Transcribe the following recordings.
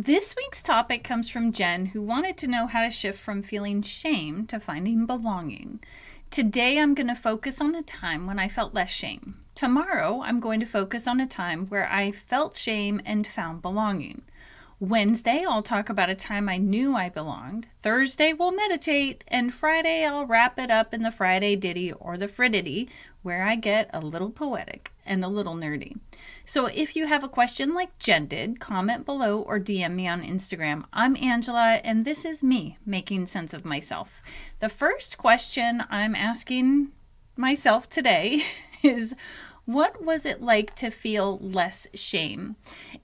This week's topic comes from Jen, who wanted to know how to shift from feeling shame to finding belonging. Today, I'm going to focus on a time when I felt less shame. Tomorrow, I'm going to focus on a time where I felt shame and found belonging. Wednesday, I'll talk about a time I knew I belonged. Thursday, we'll meditate. And Friday, I'll wrap it up in the Friday ditty or the fridity, where I get a little poetic and a little nerdy. So if you have a question like Jen did, comment below or DM me on Instagram. I'm Angela, and this is me making sense of myself. The first question I'm asking myself today is, what was it like to feel less shame?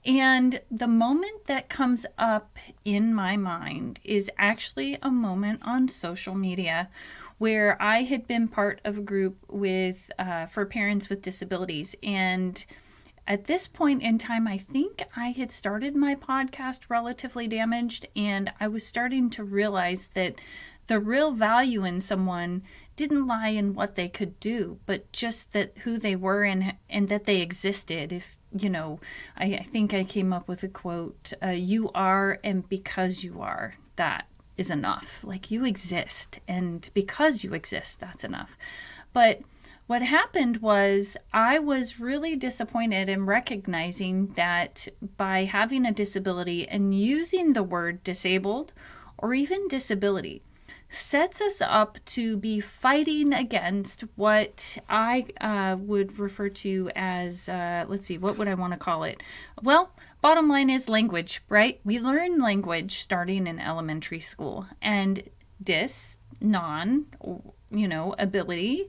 And the moment that comes up in my mind is actually a moment on social media where I had been part of a group with for parents with disabilities. And at this point in time, I think I had started my podcast Relatively Damaged, and I was starting to realize that the real value in someone didn't lie in what they could do, but just that who they were and that they existed. If you know, I think I came up with a quote, you are, and because you are, that is enough. Like, you exist, and because you exist, that's enough. But what happened was I was really disappointed in recognizing that by having a disability and using the word disabled or even disability sets us up to be fighting against what I would refer to as, let's see, what would I want to call it? Well, bottom line is language, right? We learn language starting in elementary school, and ability,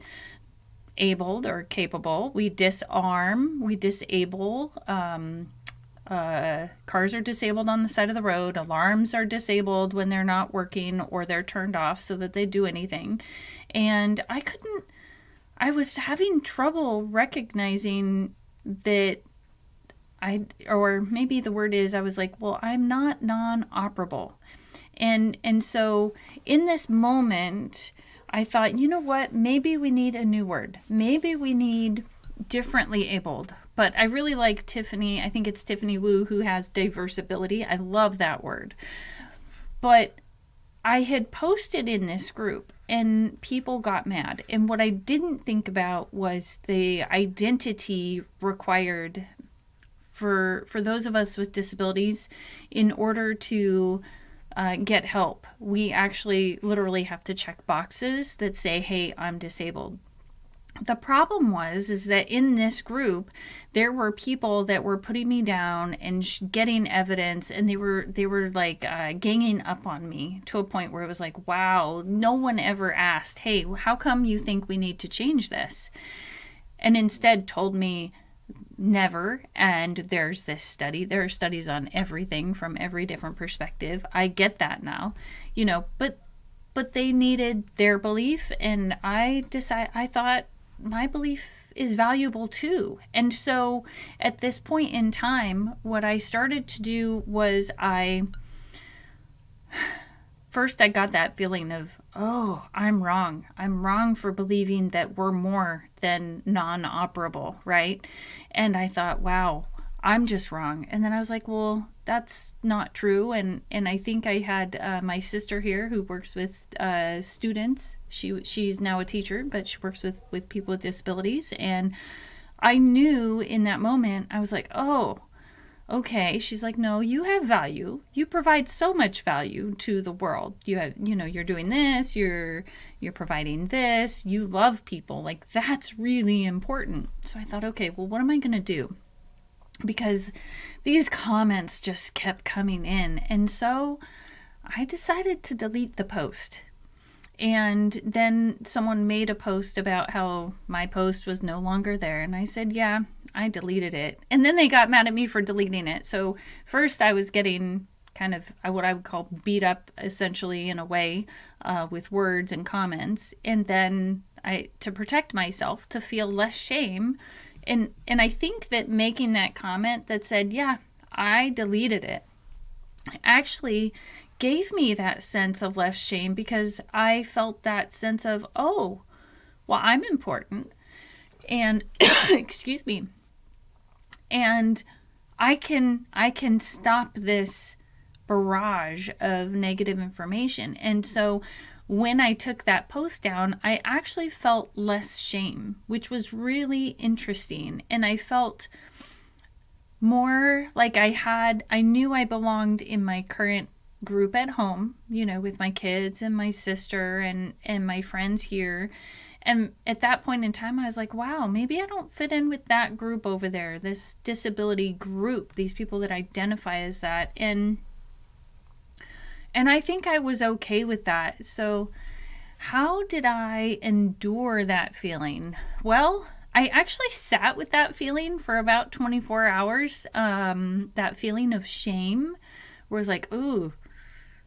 abled or capable. We disarm, we disable. Cars are disabled on the side of the road. Alarms are disabled when they're not working or they're turned off so that they do anything. And I was having trouble recognizing that or maybe the word is, I was like, well, I'm not non-operable. And so in this moment, I thought, you know what, maybe we need a new word. Maybe we need differently abled. But I really like Tiffany, I think it's Tiffany Wu, who has diversability. I love that word. But I had posted in this group and people got mad. And what I didn't think about was the identity required for those of us with disabilities in order to get help. We actually literally have to check boxes that say, hey, I'm disabled. The problem is that in this group, there were people that were putting me down and getting evidence, and they were like ganging up on me to a point where it was like, wow, no one ever asked, hey, how come you think we need to change this? And instead told me never. And there's this study. There are studies on everything from every different perspective. I get that now, but they needed their belief, and I thought, my belief is valuable too. And so at this point in time, what I started to do was I got that feeling of, oh, I'm wrong. I'm wrong for believing that we're more than non-operable, right? And I thought, wow, I'm just wrong. And then I was like, well, that's not true. And I think I had my sister here who works with students. She's now a teacher, but she works with people with disabilities. And I knew in that moment, I was like, oh, okay. She's like, no, you have value. You provide so much value to the world. You have, you're doing this, you're providing this, you love people. Like, that's really important. So I thought, okay, well, what am I going to do? Because these comments just kept coming in. And so I decided to delete the post. And then someone made a post about how my post was no longer there. And I said, yeah, I deleted it. And then they got mad at me for deleting it. So first I was getting kind of what I would call beat up, essentially, in a way, with words and comments. And then to protect myself, to feel less shame. And I think that making that comment that said, yeah, I deleted it, actually gave me that sense of less shame, because I felt that sense of, oh, well, I'm important. And excuse me. And I can stop this barrage of negative information. And so when I took that post down, I actually felt less shame, which was really interesting. And I felt more like I knew I belonged in my current group at home, with my kids and my sister and my friends here. And at that point in time, I was like, wow, maybe I don't fit in with that group over there, this disability group, these people that identify as that. And I think I was okay with that. So how did I endure that feeling? Well, I actually sat with that feeling for about 24 hours. That feeling of shame where it's like, ooh,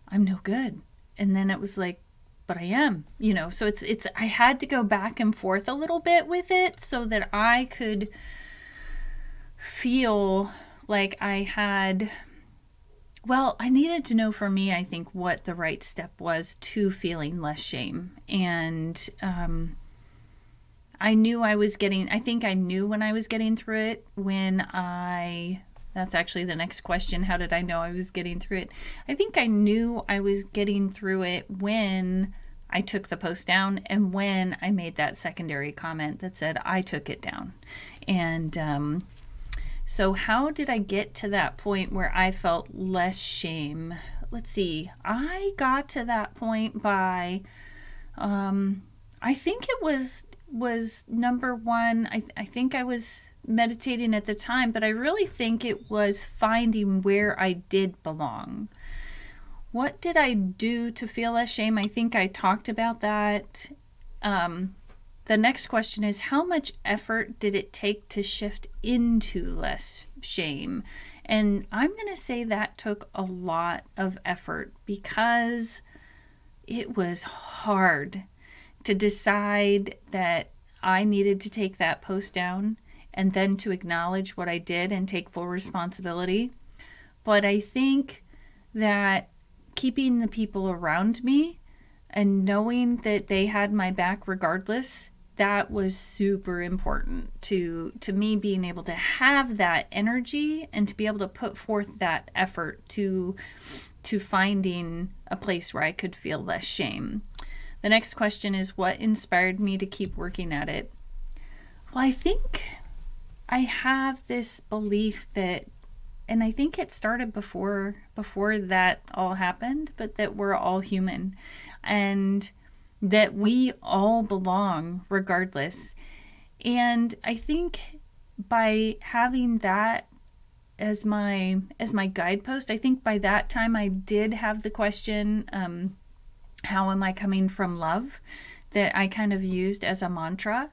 I'm no good. And then it was like, but I am, so I had to go back and forth a little bit with it so that I could feel like I needed to know for me, I think, what the right step was to feeling less shame. And I knew when I was getting through it that's actually the next question. How did I know I was getting through it? I think I knew I was getting through it when I took the post down and when I made that secondary comment that said I took it down. And so how did I get to that point where I felt less shame? Let's see. I got to that point by, I think it was number one. I think I was meditating at the time, but I really think it was finding where I did belong. What did I do to feel less shame? I think I talked about that. The next question is, how much effort did it take to shift into less shame? And I'm going to say that took a lot of effort because it was hard to decide that I needed to take that post down and then to acknowledge what I did and take full responsibility. But I think that keeping the people around me and knowing that they had my back regardless, that was super important to me being able to have that energy and to be able to put forth that effort to finding a place where I could feel less shame. The next question is, what inspired me to keep working at it? Well, I think I have this belief that, and I think it started before that all happened, but that we're all human and that we all belong regardless. And I think by having that as my guidepost, I think by that time I did have the question, how am I coming from love, that I kind of used as a mantra.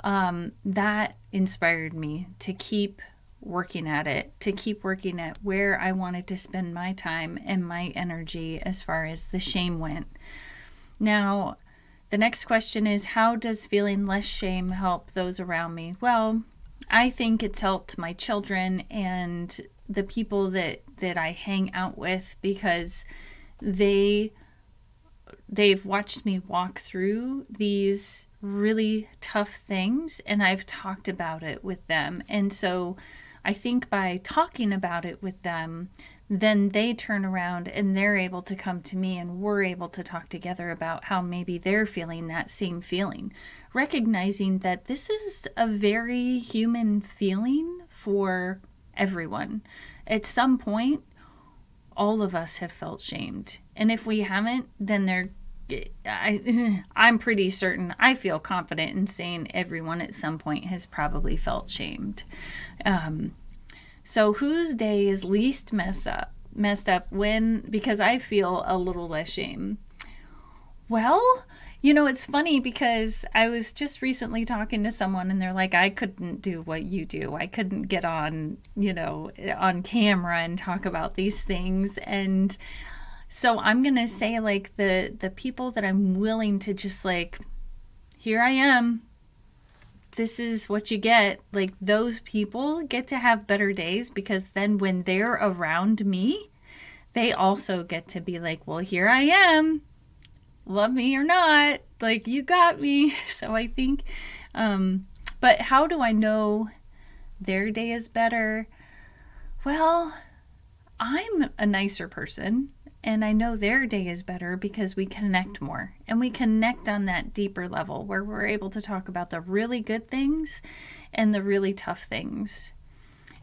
That inspired me to keep working at it, to keep working at where I wanted to spend my time and my energy as far as the shame went. Now, the next question is, how does feeling less shame help those around me? Well, I think it's helped my children and the people that I hang out with because they've watched me walk through these really tough things, and I've talked about it with them. And so I think by talking about it with them, then they turn around and they're able to come to me and we're able to talk together about how maybe they're feeling that same feeling, recognizing that this is a very human feeling for everyone. At some point, all of us have felt shamed. And if we haven't, then I'm pretty certain, I feel confident in saying everyone at some point has probably felt shamed. So whose day is least messed up when, because I feel a little less shame? Well, it's funny because I was just recently talking to someone and they're like, I couldn't do what you do. I couldn't get on, on camera and talk about these things. And so I'm going to say like the people that I'm willing to just like, here I am, this is what you get. Like those people get to have better days because then when they're around me, they also get to be like, well, here I am. Love me or not, like you got me. So I think, but how do I know their day is better? Well, I'm a nicer person, and I know their day is better because we connect more, and we connect on that deeper level where we're able to talk about the really good things and the really tough things.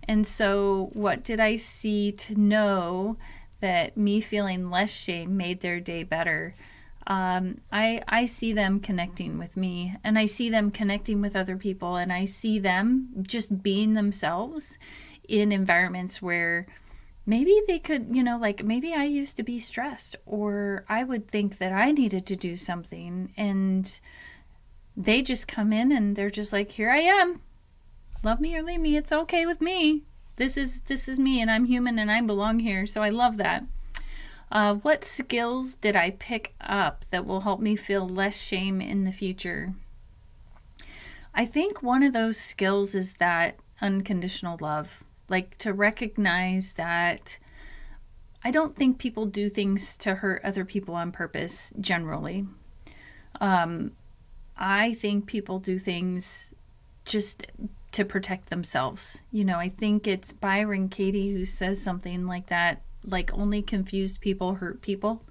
And so what did I see to know that me feeling less shame made their day better? I see them connecting with me, and I see them connecting with other people, and I see them just being themselves in environments where maybe they could, like maybe I used to be stressed, or I would think that I needed to do something, and they just come in and they're just like, here I am. Love me or leave me. It's okay with me. This is me, and I'm human, and I belong here. So I love that. What skills did I pick up that will help me feel less shame in the future? I think one of those skills is that unconditional love, like to recognize that I don't think people do things to hurt other people on purpose generally. I think people do things just to protect themselves. I think it's Byron Katie who says something like that, like only confused people hurt people.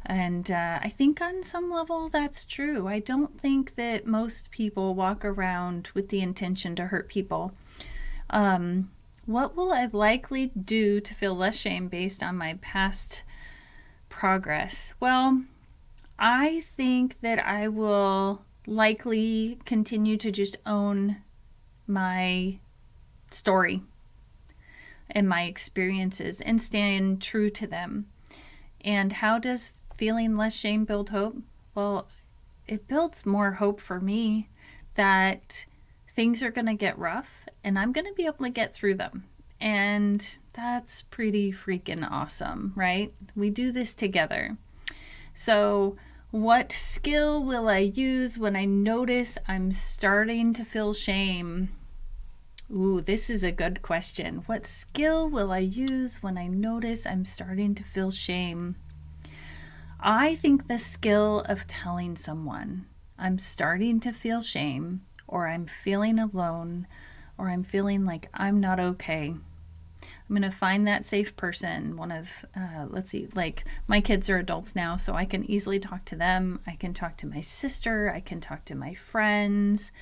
And I think on some level that's true. I don't think that most people walk around with the intention to hurt people. What will I likely do to feel less shame based on my past progress? Well, I think that I will likely continue to just own my story and my experiences and stand true to them. And how does feeling less shame build hope? Well, it builds more hope for me that things are going to get rough and I'm going to be able to get through them. And that's pretty freaking awesome, right? We do this together. So what skill will I use when I notice I'm starting to feel shame? Ooh, this is a good question. What skill will I use when I notice I'm starting to feel shame? I think the skill of telling someone I'm starting to feel shame, or I'm feeling alone, or I'm feeling like I'm not okay. I'm going to find that safe person. Like my kids are adults now, so I can easily talk to them. I can talk to my sister. I can talk to my friends.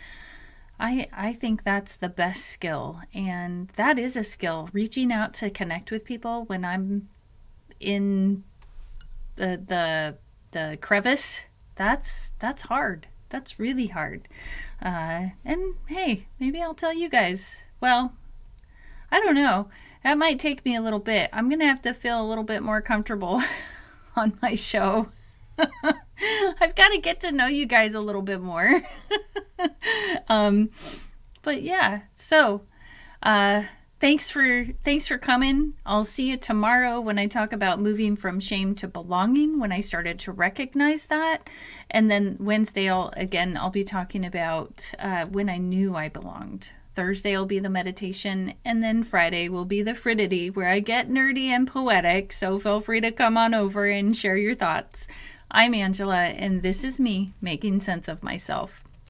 I think that's the best skill. And that is a skill, reaching out to connect with people when I'm in the crevice. That's hard. That's really hard. And hey, maybe I'll tell you guys. Well, I don't know. That might take me a little bit. I'm going to have to feel a little bit more comfortable on my show. I've got to get to know you guys a little bit more. But yeah, so thanks for coming. I'll see you tomorrow when I talk about moving from shame to belonging, when I started to recognize that. And then Wednesday, I'll be talking about when I knew I belonged. Thursday will be the meditation, and then Friday will be the fridity, where I get nerdy and poetic, so feel free to come on over and share your thoughts. I'm Angela, and this is me making sense of myself.